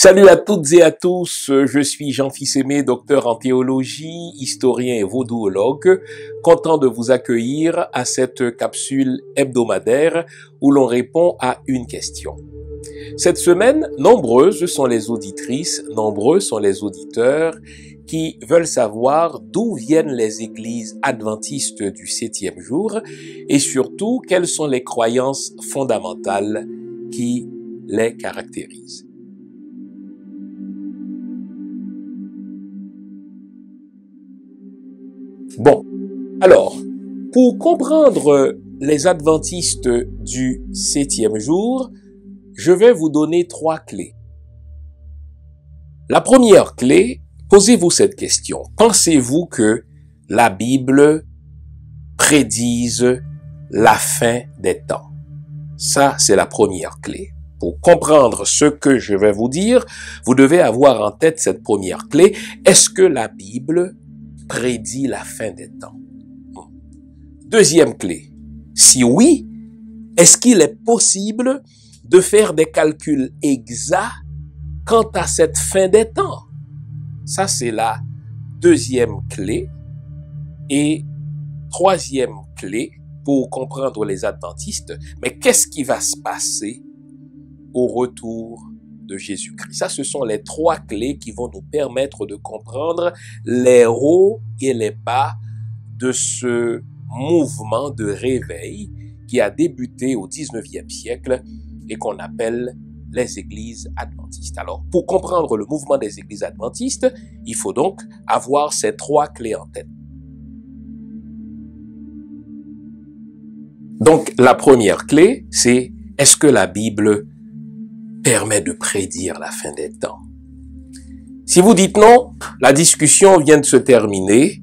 Salut à toutes et à tous, je suis Jean Fils-Aimé, docteur en théologie, historien et vaudouologue, content de vous accueillir à cette capsule hebdomadaire où l'on répond à une question. Cette semaine, nombreuses sont les auditrices, nombreux sont les auditeurs qui veulent savoir d'où viennent les églises adventistes du 7e jour et surtout quelles sont les croyances fondamentales qui les caractérisent. Bon, alors, pour comprendre les adventistes du 7e jour, je vais vous donner 3 clés. La première clé, posez-vous cette question. Pensez-vous que la Bible prédise la fin des temps? Ça, c'est la première clé. Pour comprendre ce que je vais vous dire, vous devez avoir en tête cette première clé. Est-ce que la Bible prédit la fin des temps? Deuxième clé. Si oui, est-ce qu'il est possible de faire des calculs exacts quant à cette fin des temps? Ça, c'est la deuxième clé. Et troisième clé pour comprendre les adventistes, mais qu'est-ce qui va se passer au retour de Jésus-Christ? Ça, ce sont les 3 clés qui vont nous permettre de comprendre les hauts et les bas de ce mouvement de réveil qui a débuté au 19e siècle et qu'on appelle les églises adventistes. Alors, pour comprendre le mouvement des églises adventistes, il faut donc avoir ces 3 clés en tête. Donc, la première clé, c'est est-ce que la Bible permet de prédire la fin des temps? Si vous dites non, la discussion vient de se terminer.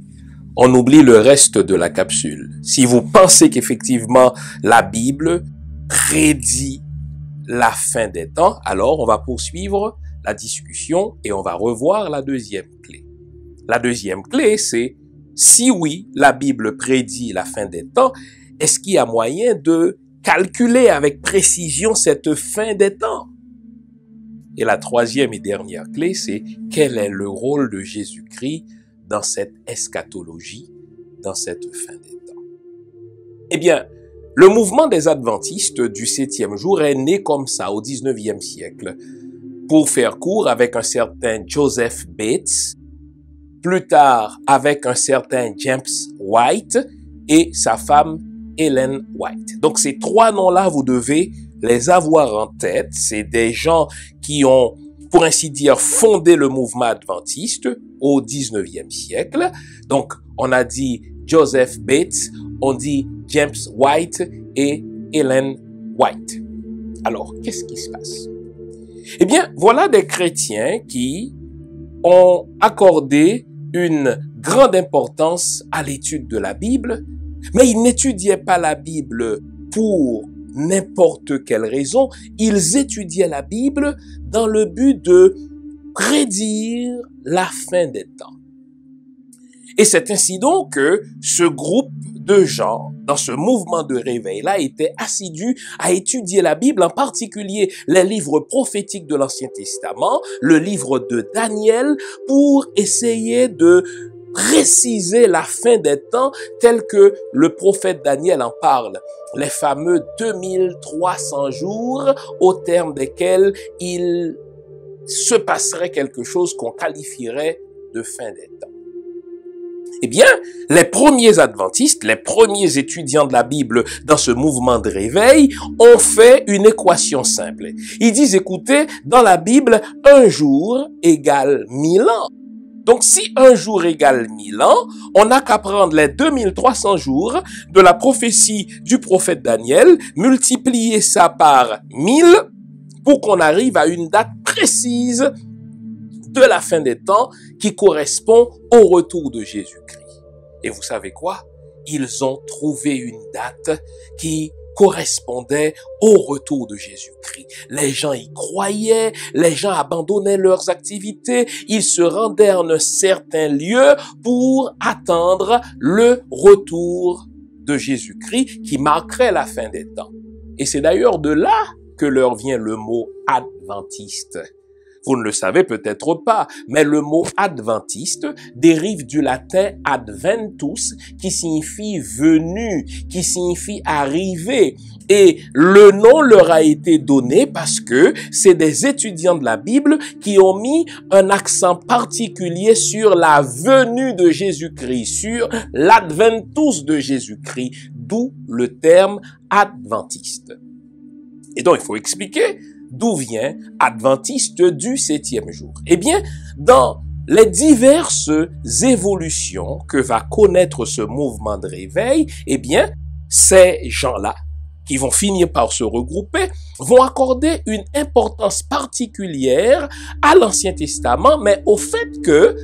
On oublie le reste de la capsule. Si vous pensez qu'effectivement la Bible prédit la fin des temps, alors on va poursuivre la discussion et on va revoir la deuxième clé. La deuxième clé, c'est si oui, la Bible prédit la fin des temps, est-ce qu'il y a moyen de calculer avec précision cette fin des temps? Et la troisième et dernière clé, c'est quel est le rôle de Jésus-Christ dans cette eschatologie, dans cette fin des temps? Eh bien, le mouvement des adventistes du 7e jour est né comme ça au 19e siècle. Pour faire court, avec un certain Joseph Bates, plus tard avec un certain James White et sa femme Ellen White. Donc ces 3 noms-là, vous devez les avoir en tête. C'est des gens qui ont, pour ainsi dire, fondé le mouvement adventiste au 19e siècle. Donc, on a dit Joseph Bates, on dit James White et Ellen White. Alors, qu'est-ce qui se passe? Eh bien, voilà des chrétiens qui ont accordé une grande importance à l'étude de la Bible, mais ils n'étudiaient pas la Bible pour n'importe quelle raison. Ils étudiaient la Bible dans le but de prédire la fin des temps. Et c'est ainsi donc que ce groupe de gens, dans ce mouvement de réveil-là, était assidu à étudier la Bible, en particulier les livres prophétiques de l'Ancien Testament, le livre de Daniel, pour essayer de préciser la fin des temps tel que le prophète Daniel en parle. Les fameux 2300 jours au terme desquels il se passerait quelque chose qu'on qualifierait de fin des temps. Eh bien, les premiers adventistes, les premiers étudiants de la Bible dans ce mouvement de réveil ont fait une équation simple. Ils disent, écoutez, dans la Bible, un jour égale 1000 ans. Donc, si un jour égale 1000 ans, on n'a qu'à prendre les 2300 jours de la prophétie du prophète Daniel, multiplier ça par 1000 pour qu'on arrive à une date précise de la fin des temps qui correspond au retour de Jésus-Christ. Et vous savez quoi? Ils ont trouvé une date qui correspondait au retour de Jésus-Christ. Les gens y croyaient, les gens abandonnaient leurs activités, ils se rendaient en un certain lieu pour attendre le retour de Jésus-Christ qui marquerait la fin des temps. Et c'est d'ailleurs de là que leur vient le mot adventiste. Vous ne le savez peut-être pas, mais le mot adventiste dérive du latin adventus, qui signifie venu, qui signifie arriver. Et le nom leur a été donné parce que c'est des étudiants de la Bible qui ont mis un accent particulier sur la venue de Jésus-Christ, sur l'adventus de Jésus-Christ, d'où le terme adventiste. Et donc, il faut expliquer d'où vient adventiste du 7e jour. Eh bien, dans les diverses évolutions que va connaître ce mouvement de réveil, eh bien, ces gens-là, qui vont finir par se regrouper, vont accorder une importance particulière à l'Ancien Testament, mais au fait que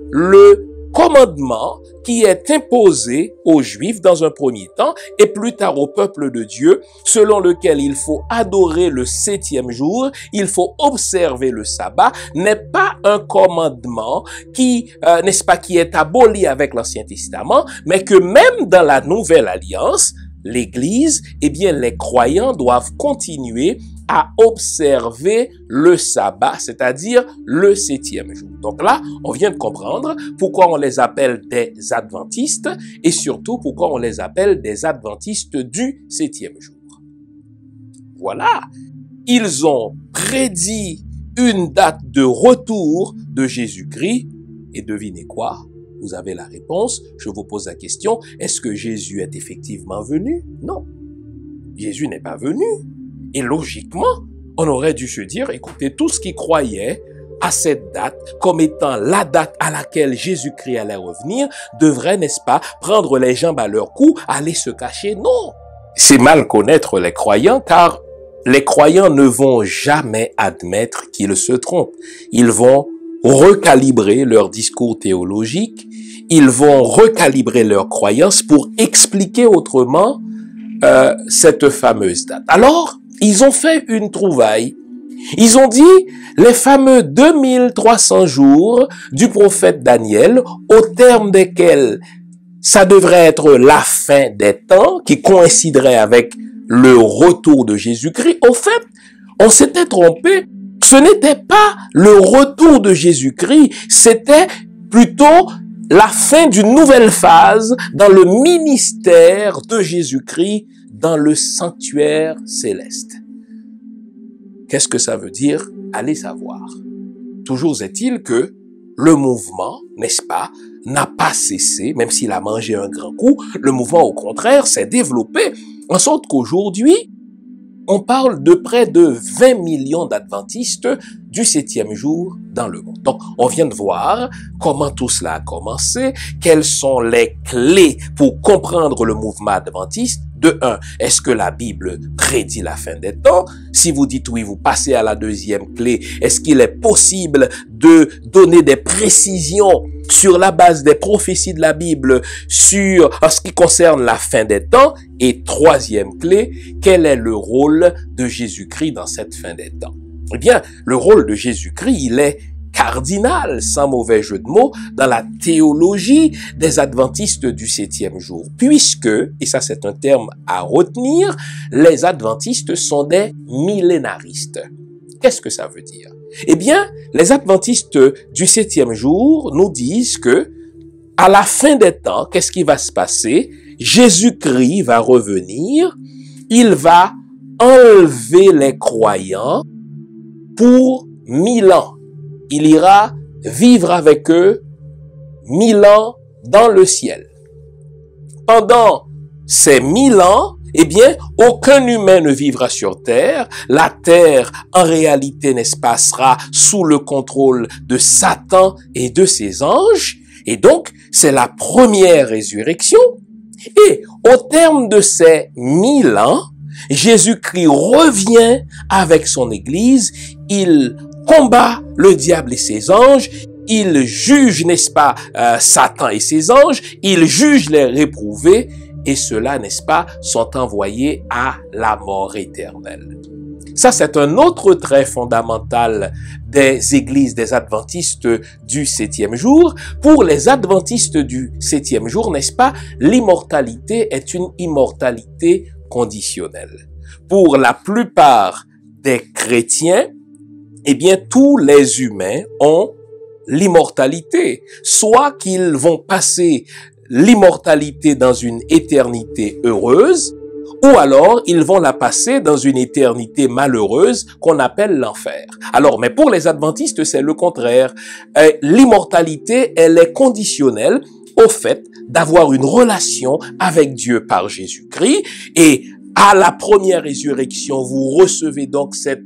le commandement qui est imposé aux Juifs dans un premier temps et plus tard au peuple de Dieu, selon lequel il faut adorer le 7e jour, il faut observer le sabbat, n'est pas un commandement qui, n'est-ce pas, qui est aboli avec l'Ancien Testament, mais que même dans la Nouvelle Alliance, l'Église, eh bien, les croyants doivent continuer à observer le sabbat, c'est-à-dire le 7e jour. Donc là, on vient de comprendre pourquoi on les appelle des adventistes et surtout pourquoi on les appelle des adventistes du 7e jour. Voilà. Ils ont prédit une date de retour de Jésus-Christ et devinez quoi? Vous avez la réponse. Je vous pose la question, est-ce que Jésus est effectivement venu? Non. Jésus n'est pas venu. Et logiquement, on aurait dû se dire, écoutez, tous qui croyaient à cette date comme étant la date à laquelle Jésus-Christ allait revenir, devraient, n'est-ce pas, prendre les jambes à leur cou, aller se cacher? Non. C'est mal connaître les croyants car les croyants ne vont jamais admettre qu'ils se trompent. Ils vont recalibrer leur discours théologique, ils vont recalibrer leurs croyances pour expliquer autrement cette fameuse date. Alors, ils ont fait une trouvaille. Ils ont dit les fameux 2300 jours du prophète Daniel, au terme desquels ça devrait être la fin des temps, qui coïnciderait avec le retour de Jésus-Christ. Au fait, on s'était trompé. Ce n'était pas le retour de Jésus-Christ, c'était plutôt la fin d'une nouvelle phase dans le ministère de Jésus-Christ dans le sanctuaire céleste. Qu'est-ce que ça veut dire? Allez savoir. Toujours est-il que le mouvement, n'est-ce pas, n'a pas cessé, même s'il a mangé un grand coup, le mouvement au contraire s'est développé, en sorte qu'aujourd'hui, on parle de près de 20 millions d'adventistes du 7e jour dans le monde. Donc, on vient de voir comment tout cela a commencé, quelles sont les clés pour comprendre le mouvement adventiste. De un, est-ce que la Bible prédit la fin des temps? Si vous dites oui, vous passez à la deuxième clé. Est-ce qu'il est possible de donner des précisions sur la base des prophéties de la Bible en ce qui concerne la fin des temps? Et troisième clé, quel est le rôle de Jésus-Christ dans cette fin des temps? Eh bien, le rôle de Jésus-Christ, il est cardinal, sans mauvais jeu de mots, dans la théologie des adventistes du 7e jour. Puisque, et ça c'est un terme à retenir, les adventistes sont des millénaristes. Qu'est-ce que ça veut dire? Eh bien, les adventistes du 7e jour nous disent que, à la fin des temps, qu'est-ce qui va se passer? Jésus-Christ va revenir, il va enlever les croyants pour 1000 ans. Il ira vivre avec eux 1000 ans dans le ciel. Pendant ces 1000 ans, eh bien, aucun humain ne vivra sur terre. La terre, en réalité, n'est-ce pas, sera sous le contrôle de Satan et de ses anges. Et donc, c'est la première résurrection. Et au terme de ces 1000 ans, Jésus-Christ revient avec son Église. Il combat le diable et ses anges. Il juge, n'est-ce pas, Satan et ses anges. Il juge les réprouvés. Et ceux-là, n'est-ce pas, sont envoyés à la mort éternelle. Ça, c'est un autre trait fondamental des églises des adventistes du 7e jour. Pour les adventistes du 7e jour, n'est-ce pas, l'immortalité est une immortalité conditionnelle. Pour la plupart des chrétiens, eh bien, tous les humains ont l'immortalité. Soit qu'ils vont passer l'immortalité dans une éternité heureuse, ou alors ils vont la passer dans une éternité malheureuse qu'on appelle l'enfer. Alors, mais pour les adventistes, c'est le contraire. L'immortalité, elle est conditionnelle au fait d'avoir une relation avec Dieu par Jésus-Christ, et à la première résurrection, vous recevez donc cette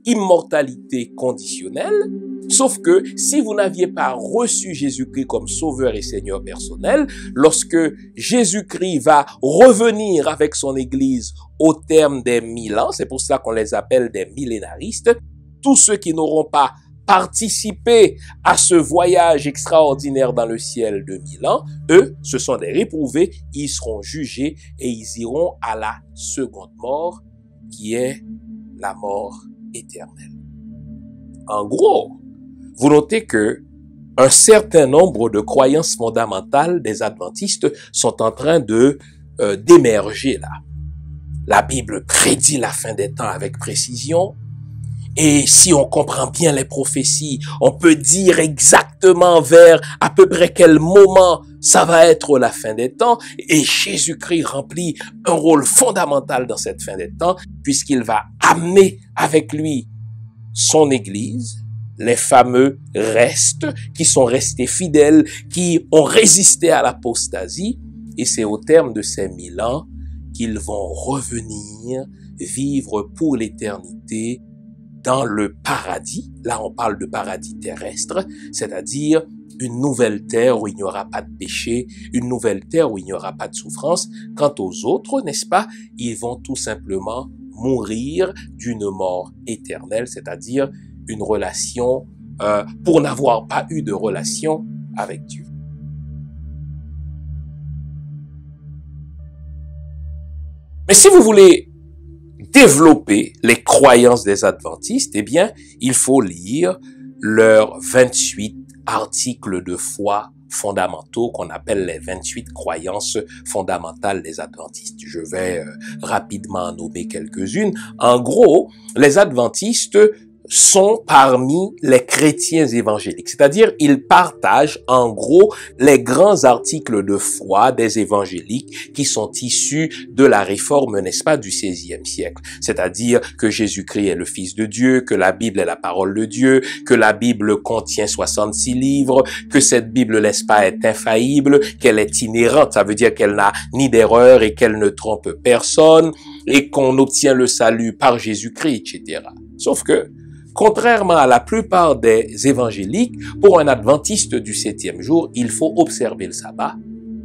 immortalité conditionnelle, sauf que si vous n'aviez pas reçu Jésus-Christ comme sauveur et Seigneur personnel, lorsque Jésus-Christ va revenir avec son Église au terme des 1000 ans, c'est pour ça qu'on les appelle des millénaristes, tous ceux qui n'auront pas participé à ce voyage extraordinaire dans le ciel de 1000 ans, eux, ce sont des réprouvés, ils seront jugés et ils iront à la seconde mort, qui est la mort éternelle. En gros, vous notez que un certain nombre de croyances fondamentales des adventistes sont en train de d'émerger là. La Bible prédit la fin des temps avec précision. Et si on comprend bien les prophéties, on peut dire exactement vers à peu près quel moment ça va être la fin des temps. Et Jésus-Christ remplit un rôle fondamental dans cette fin des temps, puisqu'il va amener avec lui son Église, les fameux restes qui sont restés fidèles, qui ont résisté à l'apostasie. Et c'est au terme de ces 1000 ans qu'ils vont revenir vivre pour l'éternité dans le paradis. Là, on parle de paradis terrestre, c'est-à-dire une nouvelle terre où il n'y aura pas de péché, une nouvelle terre où il n'y aura pas de souffrance. Quant aux autres, n'est-ce pas, ils vont tout simplement mourir d'une mort éternelle, c'est-à-dire une relation, pour n'avoir pas eu de relation avec Dieu. Mais si vous voulez développer les croyances des adventistes, eh bien, il faut lire leurs 28 articles de foi fondamentaux qu'on appelle les 28 croyances fondamentales des adventistes. Je vais rapidement en nommer quelques-unes. En gros, les adventistes sont parmi les chrétiens évangéliques, c'est-à-dire ils partagent en gros les grands articles de foi des évangéliques qui sont issus de la réforme, n'est-ce pas, du XVIe siècle, c'est-à-dire que Jésus-Christ est le Fils de Dieu, que la Bible est la parole de Dieu, que la Bible contient 66 livres, que cette Bible, n'est-ce pas, est infaillible, qu'elle est inhérente, ça veut dire qu'elle n'a ni d'erreur et qu'elle ne trompe personne, et qu'on obtient le salut par Jésus-Christ, etc. Sauf que, contrairement à la plupart des évangéliques, pour un adventiste du 7e jour, il faut observer le sabbat,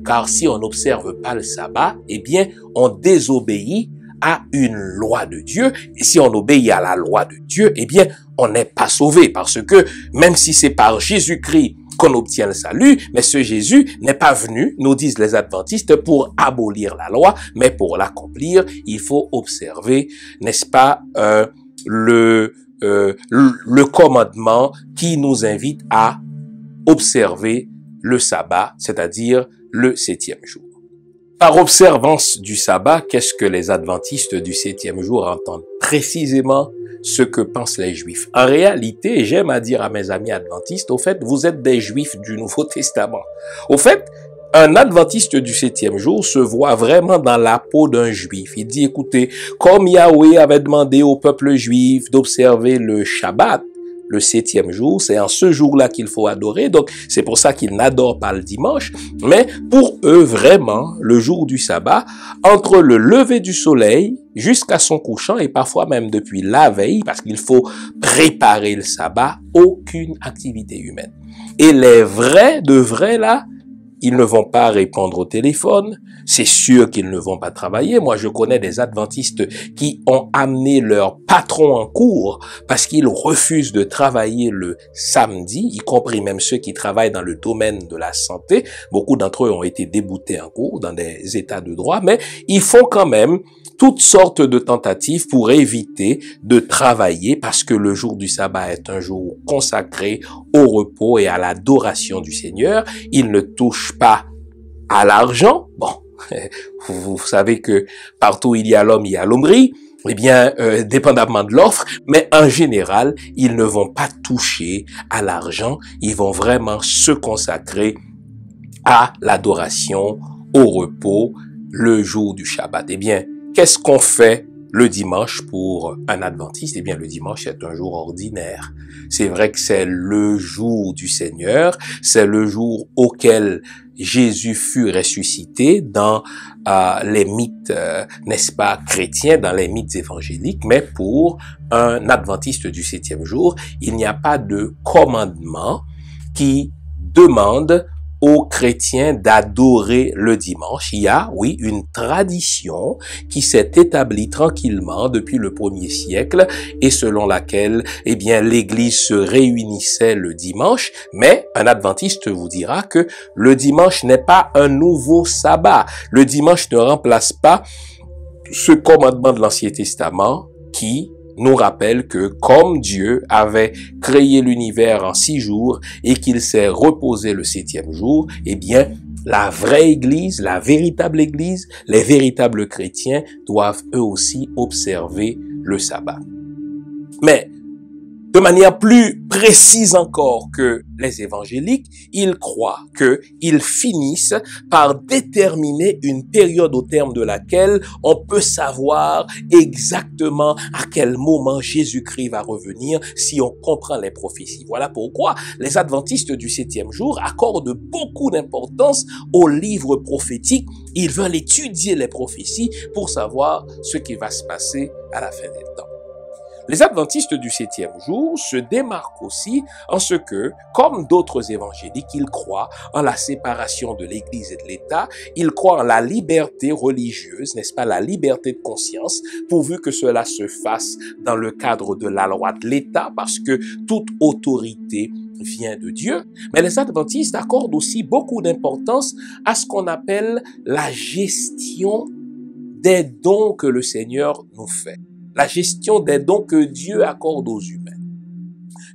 car si on n'observe pas le sabbat, eh bien, on désobéit à une loi de Dieu, et si on obéit à la loi de Dieu, eh bien, on n'est pas sauvé, parce que même si c'est par Jésus-Christ qu'on obtient le salut, mais ce Jésus n'est pas venu, nous disent les adventistes, pour abolir la loi, mais pour l'accomplir, il faut observer, n'est-ce pas, le commandement qui nous invite à observer le sabbat, c'est-à-dire le 7e jour. Par observance du sabbat, qu'est-ce que les adventistes du 7e jour entendent précisément ce que pensent les Juifs? En réalité, j'aime à dire à mes amis adventistes, au fait, vous êtes des Juifs du Nouveau Testament. Au fait, un adventiste du 7e jour se voit vraiment dans la peau d'un juif. Il dit, écoutez, comme Yahweh avait demandé au peuple juif d'observer le Shabbat, le 7e jour, c'est en ce jour-là qu'il faut adorer. Donc, c'est pour ça qu'ils n'adorent pas le dimanche. Mais pour eux, vraiment, le jour du sabbat, entre le lever du soleil jusqu'à son couchant, et parfois même depuis la veille, parce qu'il faut préparer le sabbat, aucune activité humaine. Et les vrais de vrais, là, ils ne vont pas répondre au téléphone, c'est sûr qu'ils ne vont pas travailler. Moi, je connais des adventistes qui ont amené leur patron en cours parce qu'ils refusent de travailler le samedi, y compris même ceux qui travaillent dans le domaine de la santé. Beaucoup d'entre eux ont été déboutés en cours dans des états de droit, mais ils font quand même toutes sortes de tentatives pour éviter de travailler parce que le jour du sabbat est un jour consacré au repos et à l'adoration du Seigneur. Ils ne touchent pas à l'argent. Bon, vous savez que partout où il y a l'homme, il y a l'hommerie. eh bien, dépendamment de l'offre, mais en général, ils ne vont pas toucher à l'argent, ils vont vraiment se consacrer à l'adoration, au repos, le jour du Shabbat. Eh bien, qu'est-ce qu'on fait le dimanche pour un adventiste? Eh bien, le dimanche est un jour ordinaire. C'est vrai que c'est le jour du Seigneur, c'est le jour auquel Jésus fut ressuscité dans les mythes, n'est-ce pas, chrétiens, dans les mythes évangéliques, mais pour un adventiste du 7e jour, il n'y a pas de commandement qui demande aux chrétiens d'adorer le dimanche. Il y a, oui, une tradition qui s'est établie tranquillement depuis le 1er siècle et selon laquelle, eh bien, l'Église se réunissait le dimanche, mais un adventiste vous dira que le dimanche n'est pas un nouveau sabbat. Le dimanche ne remplace pas ce commandement de l'Ancien Testament qui nous rappelle que comme Dieu avait créé l'univers en 6 jours et qu'il s'est reposé le 7e jour, eh bien, la vraie Église, la véritable Église, les véritables chrétiens doivent eux aussi observer le sabbat. Mais de manière plus précise encore que les évangéliques, ils croient qu'ils finissent par déterminer une période au terme de laquelle on peut savoir exactement à quel moment Jésus-Christ va revenir si on comprend les prophéties. Voilà pourquoi les adventistes du 7e jour accordent beaucoup d'importance aux livres prophétiques. Ils veulent étudier les prophéties pour savoir ce qui va se passer à la fin des temps. Les adventistes du 7e jour se démarquent aussi en ce que, comme d'autres évangéliques, ils croient en la séparation de l'Église et de l'État, ils croient en la liberté religieuse, n'est-ce pas, la liberté de conscience, pourvu que cela se fasse dans le cadre de la loi de l'État, parce que toute autorité vient de Dieu. Mais les adventistes accordent aussi beaucoup d'importance à ce qu'on appelle la gestion des dons que le Seigneur nous fait. La gestion des dons que Dieu accorde aux humains.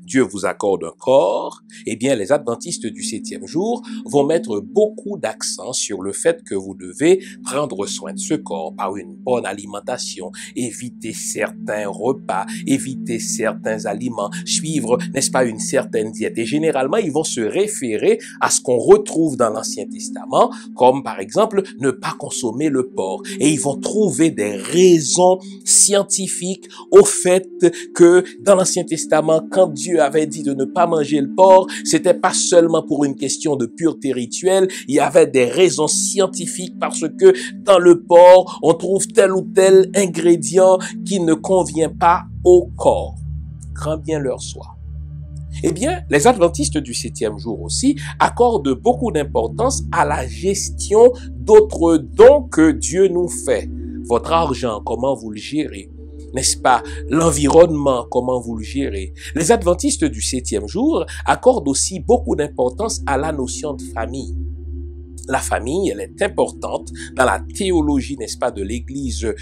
Dieu vous accorde un corps, eh bien les adventistes du 7e jour vont mettre beaucoup d'accent sur le fait que vous devez prendre soin de ce corps par une bonne alimentation, éviter certains repas, éviter certains aliments, suivre, n'est-ce pas, une certaine diète. Et généralement, ils vont se référer à ce qu'on retrouve dans l'Ancien Testament, comme par exemple ne pas consommer le porc. Et ils vont trouver des raisons scientifiques au fait que dans l'Ancien Testament, quand Dieu avait dit de ne pas manger le porc, c'était pas seulement pour une question de pureté rituelle, il y avait des raisons scientifiques parce que dans le porc, on trouve tel ou tel ingrédient qui ne convient pas au corps. Grand bien leur soit. Eh bien, les adventistes du 7e jour aussi accordent beaucoup d'importance à la gestion d'autres dons que Dieu nous fait. Votre argent, comment vous le gérez? N'est-ce pas? L'environnement, comment vous le gérez? Les adventistes du 7e jour accordent aussi beaucoup d'importance à la notion de famille. La famille, elle est importante dans la théologie, n'est-ce pas, de l'Église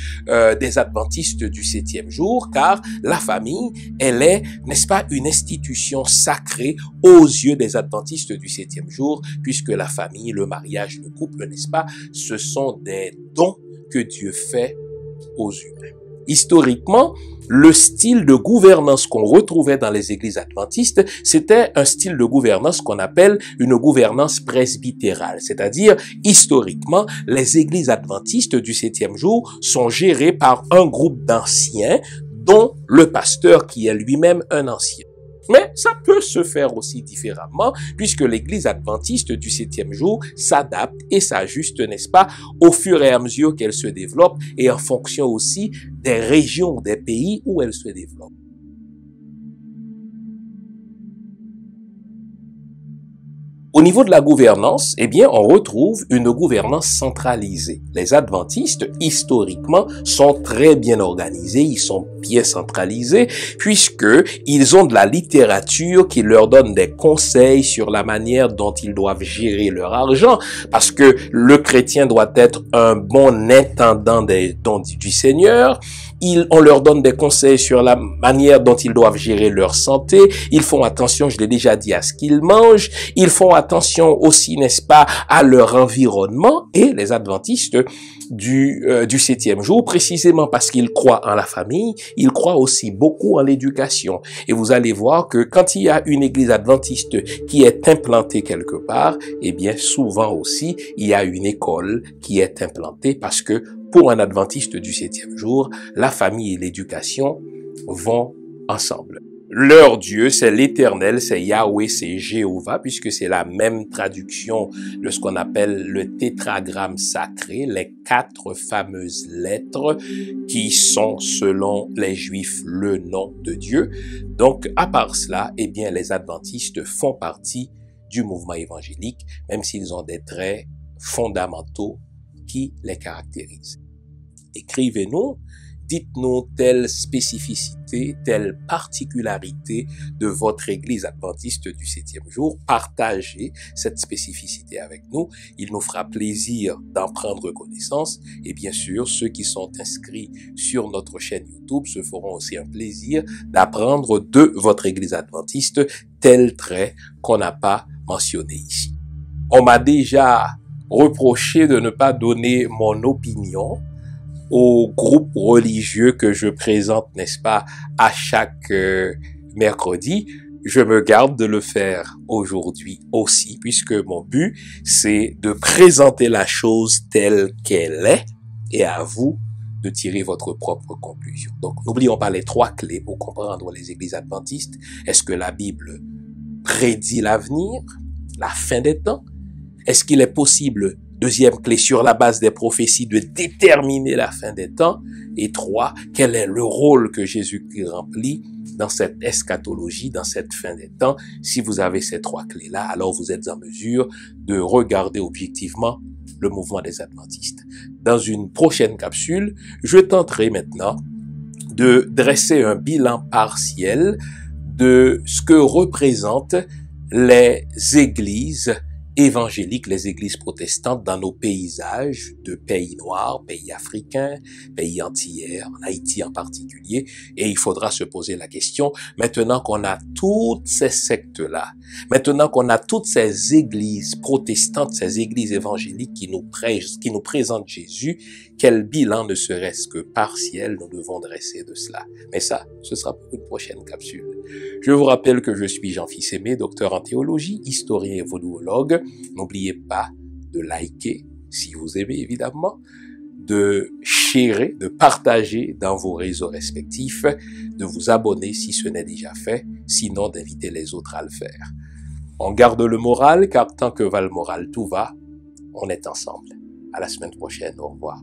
des adventistes du 7e jour, car la famille, elle est, n'est-ce pas, une institution sacrée aux yeux des adventistes du 7e jour, puisque la famille, le mariage, le couple, n'est-ce pas, ce sont des dons que Dieu fait aux humains. Historiquement, le style de gouvernance qu'on retrouvait dans les églises adventistes, c'était un style de gouvernance qu'on appelle une gouvernance presbytérale. C'est-à-dire, historiquement, les églises adventistes du 7e jour sont gérées par un groupe d'anciens, dont le pasteur qui est lui-même un ancien. Mais ça peut se faire aussi différemment, puisque l'église adventiste du 7e jour s'adapte et s'ajuste, n'est-ce pas, au fur et à mesure qu'elle se développe et en fonction aussi des régions, des pays où elle se développe. Au niveau de la gouvernance, eh bien, on retrouve une gouvernance centralisée. Les adventistes, historiquement, sont très bien organisés, ils sont bien centralisés, puisqu'ils ont de la littérature qui leur donne des conseils sur la manière dont ils doivent gérer leur argent, parce que le chrétien doit être un bon intendant des dons du Seigneur. On leur donne des conseils sur la manière dont ils doivent gérer leur santé. Ils font attention, je l'ai déjà dit, à ce qu'ils mangent. Ils font attention aussi, n'est-ce pas, à leur environnement. Et les adventistes du 7e jour, précisément parce qu'ils croient en la famille, ils croient aussi beaucoup en l'éducation. Et vous allez voir que quand il y a une église adventiste qui est implantée quelque part, eh bien, souvent aussi, il y a une école qui est implantée parce que pour un adventiste du 7e jour, la famille et l'éducation vont ensemble. Leur Dieu, c'est l'Éternel, c'est Yahweh, c'est Jéhovah, puisque c'est la même traduction de ce qu'on appelle le tétragramme sacré, les 4 fameuses lettres qui sont, selon les Juifs, le nom de Dieu. Donc, à part cela, eh bien, les adventistes font partie du mouvement évangélique, même s'ils ont des traits fondamentaux qui les caractérisent. Écrivez-nous, dites-nous telle spécificité, telle particularité de votre église adventiste du 7e jour. Partagez cette spécificité avec nous. Il nous fera plaisir d'en prendre connaissance. Et bien sûr, ceux qui sont inscrits sur notre chaîne YouTube se feront aussi un plaisir d'apprendre de votre église adventiste tel trait qu'on n'a pas mentionné ici. On m'a déjà reproché de ne pas donner mon opinion au groupe religieux que je présente, n'est-ce pas, à chaque mercredi. Je me garde de le faire aujourd'hui aussi, puisque mon but, c'est de présenter la chose telle qu'elle est et à vous de tirer votre propre conclusion. Donc, n'oublions pas les 3 clés pour comprendre les églises adventistes. Est-ce que la Bible prédit l'avenir, la fin des temps? Est-ce qu'il est possible, deuxième clé, sur la base des prophéties, de déterminer la fin des temps? Et 3, quel est le rôle que Jésus-Christ remplit dans cette eschatologie, dans cette fin des temps? Si vous avez ces 3 clés-là, alors vous êtes en mesure de regarder objectivement le mouvement des adventistes. Dans une prochaine capsule, je tenterai maintenant de dresser un bilan partiel de ce que représentent les églises évangéliques, les églises protestantes dans nos paysages de pays noirs, pays africains, pays antillais, en Haïti en particulier. Et il faudra se poser la question, maintenant qu'on a toutes ces sectes-là, maintenant qu'on a toutes ces églises protestantes, ces églises évangéliques qui nous présentent Jésus, quel bilan, ne serait-ce que partiel, nous devons dresser de cela. Mais ça, ce sera pour une prochaine capsule. Je vous rappelle que je suis Jean-Fils Aimé, docteur en théologie, historien et vaudouologue. N'oubliez pas de liker, si vous aimez évidemment, de sharer, de partager dans vos réseaux respectifs, de vous abonner si ce n'est déjà fait, sinon d'inviter les autres à le faire. On garde le moral, car tant que va le moral, tout va. On est ensemble. À la semaine prochaine. Au revoir.